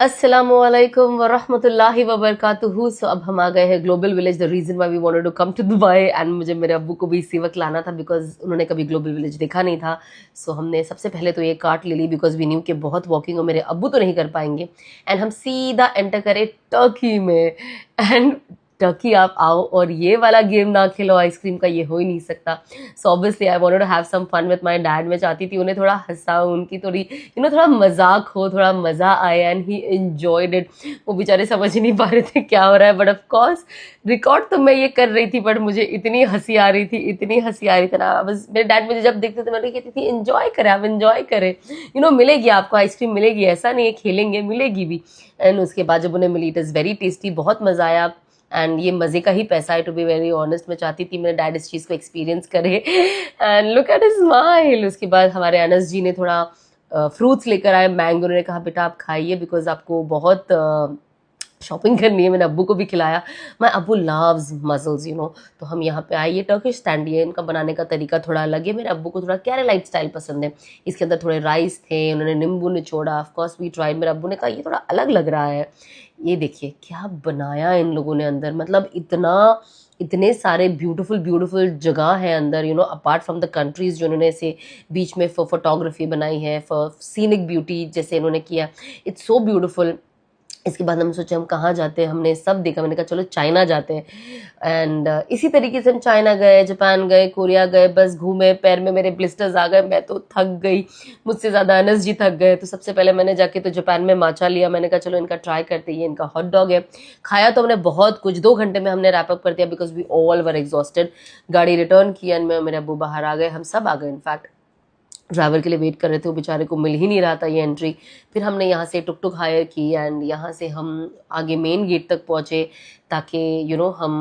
अस्सलामुअलैकुम वरहमतुल्लाहि वबरकातुहू। सो अब हम आ गए हैं global village. The reason why we wanted to come to Dubai and मुझे मेरे अब्बू को भी इसी वक्त लाना था बिकॉज उन्होंने कभी ग्लोबल विलेज देखा नहीं था। सो हमने सबसे पहले तो ये कार्ट ले ली बिकॉज वी न्यू कि बहुत वॉकिंग और मेरे अब्बू तो नहीं कर पाएंगे। एंड हम सीधा एंटर करें टर्की में। एंड टर्की आप आओ और ये वाला गेम ना खेलो आइसक्रीम का, ये हो ही नहीं सकता। So obviously I wanted to have some fun with my dad. मैं चाहती थी उन्हें थोड़ा हंसाऊं, उनकी थोड़ी थोड़ा मजाक हो, थोड़ा मजा आए एंड ही एंजॉयड इट। वो बेचारे समझ ही नहीं पा रहे थे क्या हो रहा है, बट ऑफ कोर्स रिकॉर्ड तो मैं ये कर रही थी, बट मुझे इतनी हंसी आ रही थी, इतनी हंसी आ रही थी ना। बस मेरे डैड मुझे जब देखते थे मैं कहती थी एंजॉय करें, आप एंजॉय करें, मिलेगी आपको आइसक्रीम, मिलेगी, ऐसा नहीं है, खेलेंगे, मिलेगी भी। एंड उसके बाद जब उन्हें मिली, इट इज़ वेरी टेस्टी, बहुत मजा आया। एंड ये मजे का ही पैसा है, टू बी वेरी ऑनेस्ट। मैं चाहती थी मेरे डैड इस चीज़ को एक्सपीरियंस करे and look at his smile. उसके बाद हमारे अनस जी ने थोड़ा फ्रूट्स लेकर आए, मैंगो। उन्होंने कहा बेटा आप खाइए बिकॉज आपको बहुत शॉपिंग करनी है। मैंने अब्बू को भी खिलाया। माय अब्बू लव्स मसल्स तो हम यहाँ पे आए। ये टर्किश स्टैंडी है, इनका बनाने का तरीका थोड़ा अलग है। मेरे अब्बू को थोड़ा केरलाइट स्टाइल पसंद है। इसके अंदर थोड़े राइस थे, उन्होंने नींबू निचोड़ा। Of course we tried. मेरे अब्बू ने कहा ये थोड़ा अलग लग रहा है। ये देखिए क्या बनाया इन लोगों ने अंदर, मतलब इतने सारे ब्यूटीफुल ब्यूटीफुल जगह है अंदर, अपार्ट फ्रॉम द कंट्रीज जो उन्होंने ऐसे बीच में फोटोग्राफी बनाई है, फॉर सीनिक ब्यूटी जैसे इन्होंने किया। It's so beautiful. इसके बाद हम सोचे हम कहाँ जाते हैं, हमने सब देखा। मैंने कहा चलो चाइना जाते हैं। एंड इसी तरीके से हम चाइना गए, जापान गए, कोरिया गए, बस घूमे। पैर में मेरे ब्लिस्टर्स आ गए, मैं तो थक गई, मुझसे ज़्यादा अनस जी थक गए। तो सबसे पहले मैंने जाके तो जापान में माचा लिया। मैंने कहा चलो इनका ट्राई करते हैं, ये इनका हॉट डॉग है। खाया तो हमने बहुत कुछ, 2 घंटे में हमने रैप अप कर दिया because we all were exhausted. गाड़ी रिटर्न किया एंड मैं मेरे अब्बू बाहर आ गए, हम सब आ गए। इनफैक्ट ड्राइवर के लिए वेट कर रहे थे, वो बेचारे को मिल ही नहीं रहा था ये एंट्री। फिर हमने यहाँ से टुक टुक हायर की एंड यहाँ से हम आगे मेन गेट तक पहुँचे ताकि हम